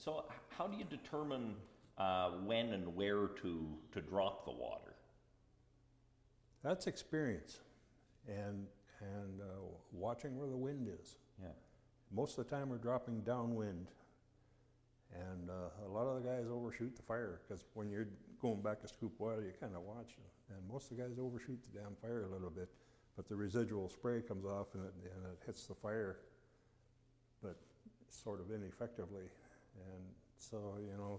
So how do you determine when and where to drop the water? That's experience and watching where the wind is. Yeah. Most of the time we're dropping downwind, and a lot of the guys overshoot the fire because when you're going back to scoop water, you kind of watch it. And most of the guys overshoot the damn fire a little bit, but the residual spray comes off and it hits the fire, but sort of ineffectively. And so, you know,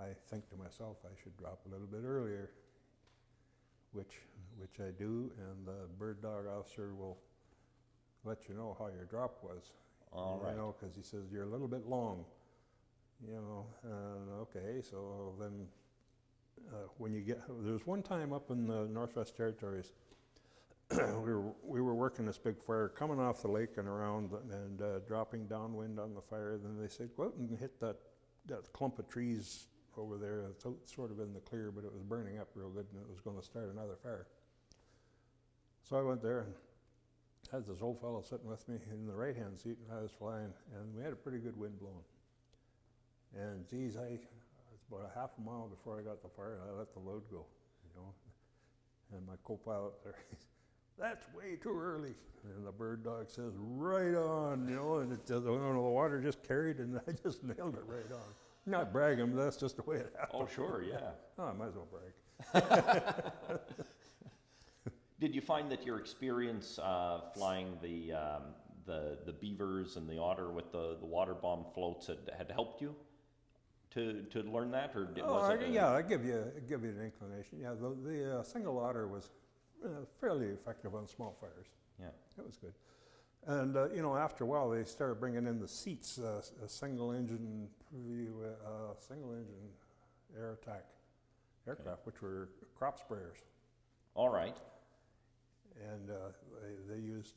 I think to myself I should drop a little bit earlier, which I do, and the bird dog officer will let you know how your drop was. All right. You know, because he says you're a little bit long. You know, okay, so then when you get, there was one time up in the Northwest Territories, we were working this big fire coming off the lake and around and dropping downwind on the fire. Then they said, go out and hit that clump of trees over there. It's sort of in the clear, but it was burning up real good and it was going to start another fire. So I went there and had this old fellow sitting with me in the right-hand seat, and I was flying, and we had a pretty good wind blowing. And geez, it's about a half a mile before I got the fire, and I let the load go, you know. And my co-pilot there, that's way too early. And the bird dog says, right on, you know, and the water just carried, and I just nailed it right on. Not bragging, but that's just the way it happened. Oh, sure, yeah. Oh, I might as well brag. Did you find that your experience flying the beavers and the otter with the water bomb floats had helped you to learn that, or was it? Yeah, I give you an inclination. Yeah, the single otter was fairly effective on small fires. Yeah, it was good. And you know, after a while, they started bringing in the seats, a single engine air attack aircraft, which were crop sprayers. All right. And they used,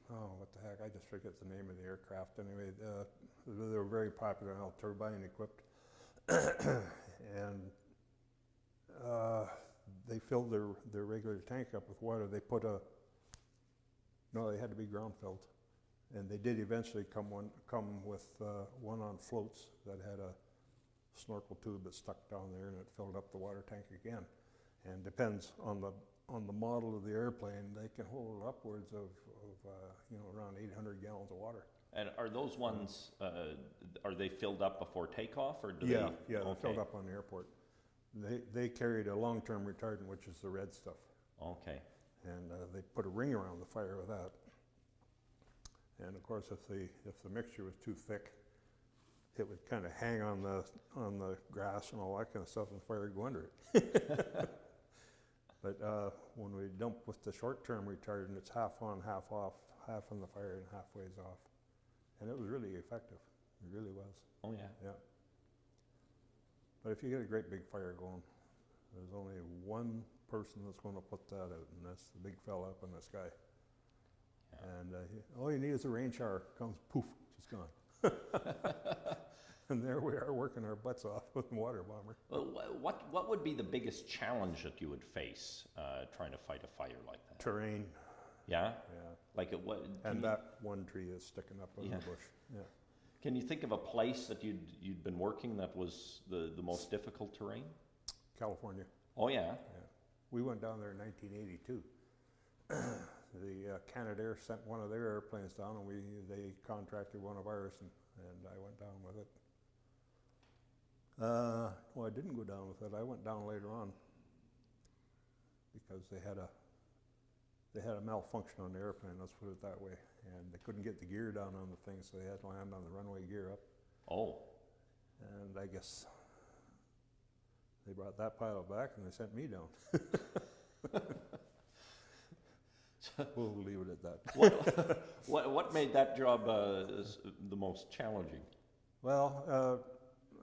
what the heck, I just forget the name of the aircraft. Anyway, they were very popular, all turbine equipped. And they filled their regular tank up with water. They they had to be ground filled. And they did eventually come with one on floats that had a snorkel tube that stuck down there, and it filled up the water tank again. And depends on the model of the airplane, they can hold upwards of you know, around 800 gallons of water. And are those ones, are they filled up before takeoff, or do Yeah, they? they're filled up on the airport. They carried a long-term retardant, which is the red stuff. Okay. And they put a ring around the fire with that. And of course, if the mixture was too thick, it would kind of hang on the grass and all that kind of stuff, and the fire would go under it. But when we dump with the short-term retardant, it's half on, half off, half on the fire and half ways off. And it was really effective. It really was. Oh, yeah. Yeah. But if you get a great big fire going, there's only one person that's going to put that out, and that's the big fella up in the sky. Yeah. And all you need is a rain shower. Comes, poof, just gone. And there we are working our butts off with the water bomber. Well, what would be the biggest challenge that you would face trying to fight a fire like that? Terrain. Yeah? Yeah. Like that one tree is sticking up in the bush. Yeah. Can you think of a place that you'd been working that was the most difficult terrain? California. Oh, yeah? Yeah. We went down there in 1982. The Canadair sent one of their airplanes down, and they contracted one of ours, and I went down with it. Well, I didn't go down with it. I went down later on because they had a malfunction on the airplane. Let's put it that way, and they couldn't get the gear down on the thing, so they had to land on the runway gear up. Oh. And I guess they brought that pilot back, and they sent me down. We'll leave it at that. What made that job the most challenging? Well,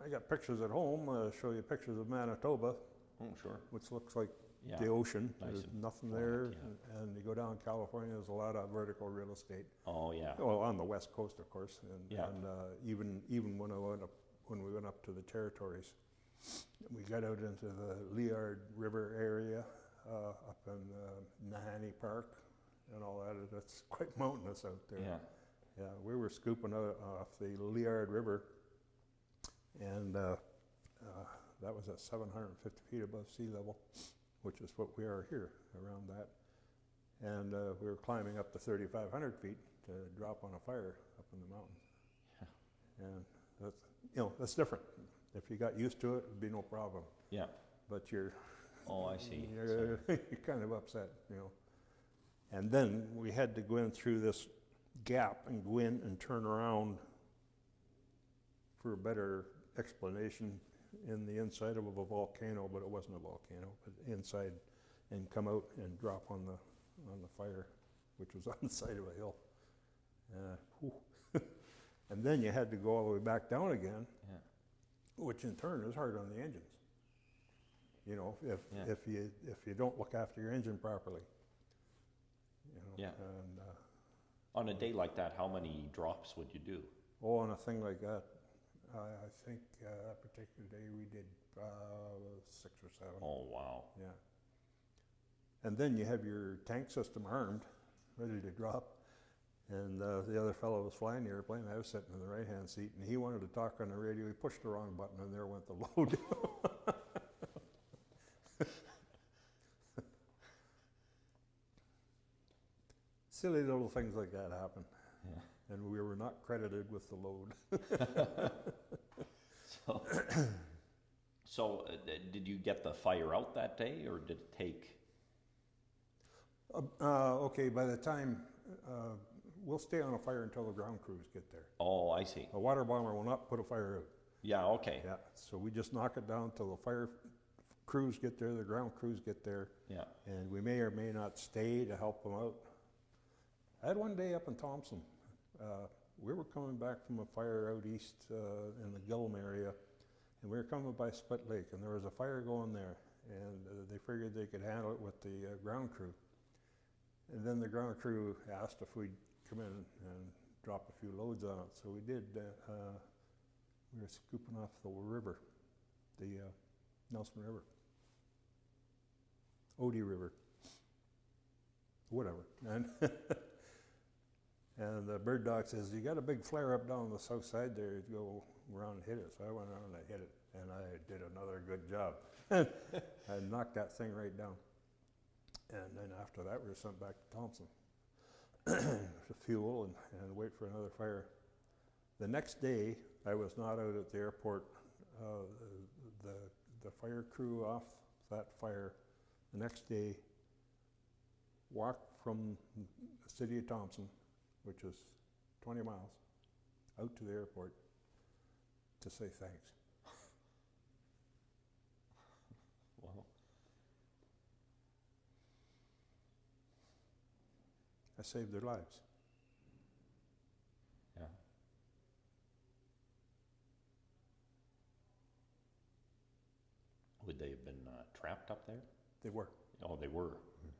I got pictures at home. Show you pictures of Manitoba. Oh, sure. Which looks like the ocean. Nice. There's nothing there. Yeah. And you go down California, there's a lot of vertical real estate. Oh, yeah. Well, on the west coast, of course. And, yeah. And even when we went up to the territories, we got out into the Liard River area, up in Nahanni Park and all that. It's quite mountainous out there. Yeah. Yeah, we were scooping off the Liard River And that was at 750 feet above sea level, which is what we are here, around that. And we were climbing up to 3,500 feet to drop on a fire up in the mountains. And that's, that's different. If you got used to it, it'd be no problem. Yeah. But you're, Oh, I see. you're kind of upset, And then we had to go in through this gap and go in and turn around for a better explanation in the inside of a volcano, but it wasn't a volcano, but inside, and come out and drop on the fire, which was on the side of a hill. And then you had to go all the way back down again, Yeah. which in turn is hard on the engines. If you don't look after your engine properly. Yeah. And On a day like that, how many drops would you do? on a thing like that, I think that particular day we did 6 or 7. Oh, wow. Yeah. And then you have your tank system armed, ready to drop. And the other fellow was flying the airplane. I was sitting in the right-hand seat, and he wanted to talk on the radio. He pushed the wrong button, and there went the load. Silly little things like that happen. Yeah. And we were not credited with the load. So did you get the fire out that day, or did it take? Okay, by the time, we'll stay on a fire until the ground crews get there. Oh, I see. A water bomber will not put a fire out. Yeah, okay. Yeah, so we just knock it down till the fire crews get there, the ground crews get there, Yeah. and we may or may not stay to help them out. I had one day up in Thompson. We were coming back from a fire out east in the Gillam area, and we were coming by Split Lake, and there was a fire going there, and they figured they could handle it with the ground crew. And then the ground crew asked if we'd come in and drop a few loads on it, so we did. We were scooping off the river, the Nelson River, Odie River, whatever. And the bird dog says, "You got a big flare up down the south side there, you go around and hit it." So I went around and I hit it, and I did another good job. I knocked that thing right down. And then after that, we were sent back to Thompson to fuel and wait for another fire. The next day, I was not out at the airport. The fire crew off that fire the next day walked from the city of Thompson, which is 20 miles, out to the airport to say thanks. Wow. I saved their lives. Yeah. Would they have been trapped up there? They were. Oh, they were. Mm-hmm.